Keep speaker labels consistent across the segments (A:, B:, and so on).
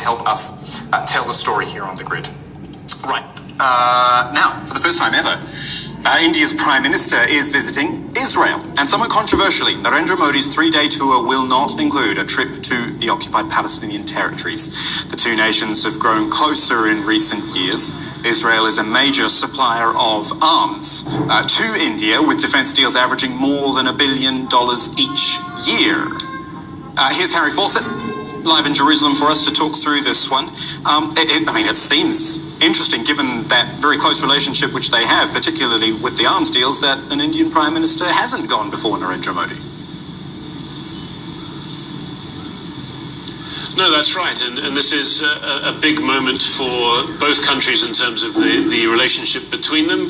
A: help us tell the story here on The Grid. Right. Now, for the first time ever, India's Prime Minister is visiting Israel. And somewhat controversially, Narendra Modi's 3-day tour will not include a trip to the occupied Palestinian territories. The two nations have grown closer in recent years. Israel is a major supplier of arms to India, with defense deals averaging more than $1 billion each year. Here's Harry Fawcett, live in Jerusalem for us to talk through this one. It seems interesting, given that very close relationship which they have, particularly with the arms deals, that an Indian Prime Minister hasn't gone before Narendra Modi.
B: No, that's right, and this is a big moment for both countries in terms of the relationship between them.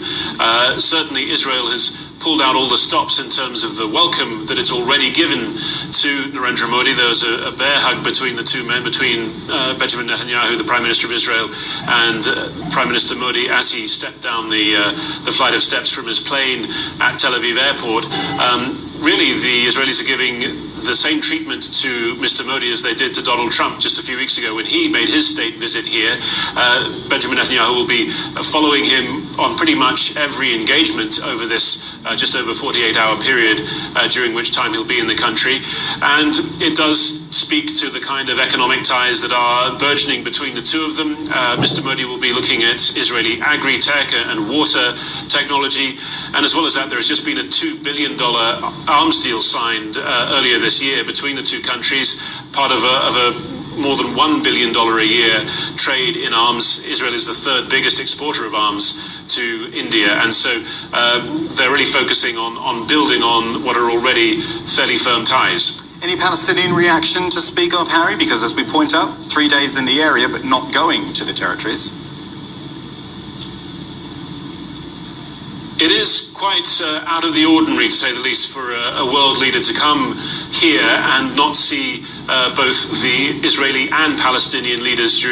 B: Certainly Israel has pulled out all the stops in terms of the welcome that it's already given to Narendra Modi. There was a bear hug between the two men, between Benjamin Netanyahu, the Prime Minister of Israel, and Prime Minister Modi as he stepped down the flight of steps from his plane at Tel Aviv airport. Really, the Israelis are giving the same treatment to Mr. Modi as they did to Donald Trump just a few weeks ago when he made his state visit here. Benjamin Netanyahu will be following him on pretty much every engagement over this just over 48-hour period, during which time he'll be in the country. And it does speak to the kind of economic ties that are burgeoning between the two of them. Mr. Modi will be looking at Israeli agri-tech and water technology. And as well as that, there has just been a $2 billion arms deal signed earlier this year between the two countries, part of a more than $1 billion a year trade in arms. Israel is the third biggest exporter of arms to India, and so they're really focusing on building on what are already fairly firm ties.
A: Any Palestinian reaction to speak of, Harry? Because as we point out, 3 days in the area but not going to the territories.
B: It is quite out of the ordinary, to say the least, for a world leader to come here and not see both the Israeli and Palestinian leaders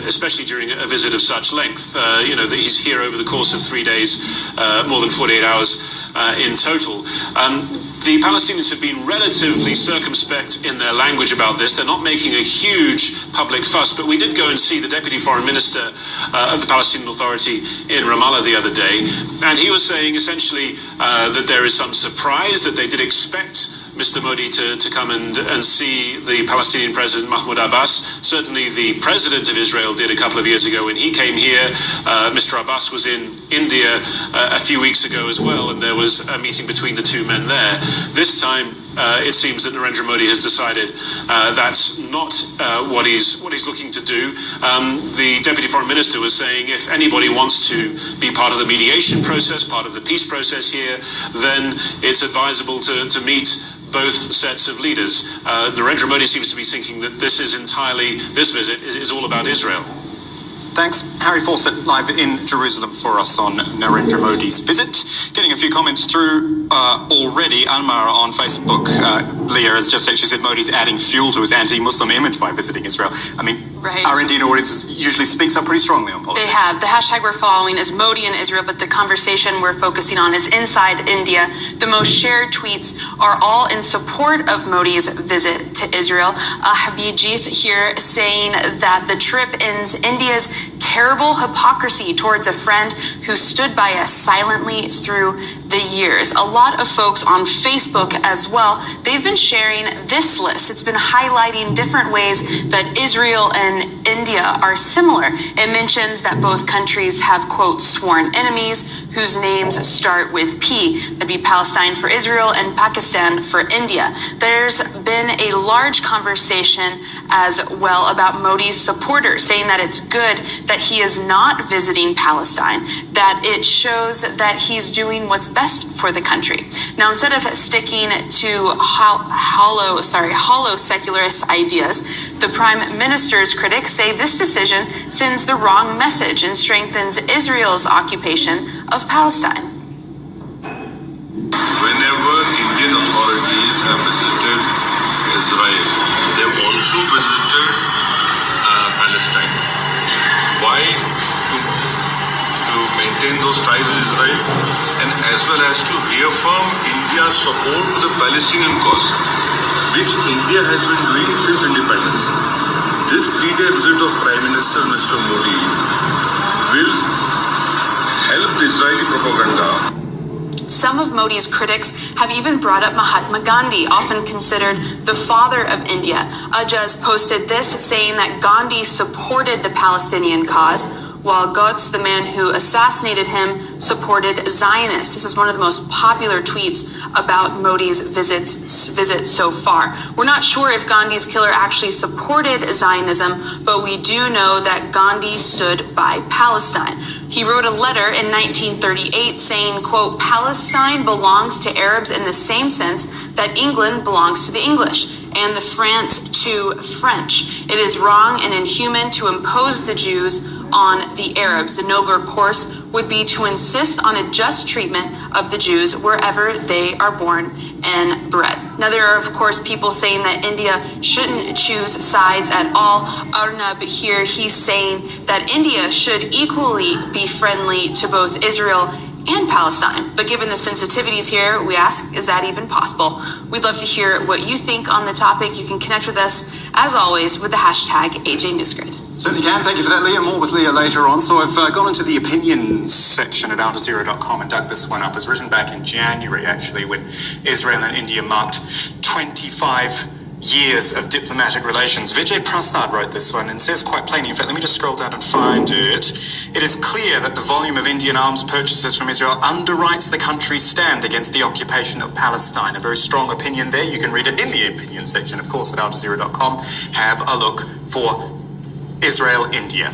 B: especially during a visit of such length. That he's here over the course of 3 days, more than 48 hours in total. The Palestinians have been relatively circumspect in their language about this. They're not making a huge public fuss, but we did go and see the Deputy Foreign Minister of the Palestinian Authority in Ramallah the other day, and he was saying essentially that there is some surprise, that they did expect Mr. Modi to come and see the Palestinian President Mahmoud Abbas. Certainly the President of Israel did a couple of years ago when he came here. Mr. Abbas was in India a few weeks ago as well, and there was a meeting between the two men there. This time, it seems that Narendra Modi has decided that's not what he's looking to do. The Deputy Foreign Minister was saying if anybody wants to be part of the mediation process, part of the peace process here, then it's advisable to meet both sets of leaders. Narendra Modi seems to be thinking that this visit is all about Israel.
A: Thanks. Harry Fawcett, live in Jerusalem for us on Narendra Modi's visit. Getting a few comments through already. Anmar on Facebook, Leah has just actually said Modi's adding fuel to his anti-Muslim image by visiting Israel. I mean, right. Our Indian audience usually speaks up pretty strongly on politics.
C: They have. The hashtag we're following is Modi in Israel, but the conversation we're focusing on is inside India. The most shared tweets are all in support of Modi's visit to Israel. Habijith here saying that the trip ends India's terrible hypocrisy towards a friend who stood by us silently through the years. A lot of folks on Facebook as well, they've been sharing this list. It's been highlighting different ways that Israel and India are similar. It mentions that both countries have, quote, sworn enemies whose names start with P. That'd be Palestine for Israel and Pakistan for India. There's been a large conversation as well about Modi's supporters, saying that it's good that he is not visiting Palestine, that it shows that he's doing what's best for the country. Now, instead of sticking to hollow secularist ideas, the Prime Minister's critics say this decision sends the wrong message and strengthens Israel's occupation of Palestine.
D: Whenever Indian authorities have visited Israel, they've also visited Palestine. Why? To maintain those ties with Israel, and as well as to reaffirm India's support to the Palestinian cause, which India has been doing since independence. This 3-day visit of
C: Modi's critics have even brought up Mahatma Gandhi, often considered the father of India. Ajaz posted this, saying that Gandhi supported the Palestinian cause, while Gotz, the man who assassinated him, supported Zionists. This is one of the most popular tweets about Modi's visit so far. We're not sure if Gandhi's killer actually supported Zionism, but we do know that Gandhi stood by Palestine. He wrote a letter in 1938 saying, quote, "Palestine belongs to Arabs in the same sense that England belongs to the English, and the France to French. It is wrong and inhuman to impose the Jews on the Arabs. The nobler course would be to insist on a just treatment of the Jews wherever they are born and bred." Now, there are, of course, people saying that India shouldn't choose sides at all. Arnab here, he's saying that India should equally be friendly to both Israel and Palestine. But given the sensitivities here, we ask, is that even possible? We'd love to hear what you think on the topic. You can connect with us, as always, with the hashtag AJNewsGrid.
A: Certainly can. Thank you for that, Leah. More with Leah later on. So I've gone into the opinions section at AlJazeera.com and dug this one up. It was written back in January, actually, when Israel and India marked 25 years of diplomatic relations. Vijay Prasad wrote this one and says quite plainly, in fact, let me just scroll down and find it. It is clear that the volume of Indian arms purchases from Israel underwrites the country's stand against the occupation of Palestine. A very strong opinion there. You can read it in the opinion section, of course, at AlJazeera.com. Have a look for Israel, India.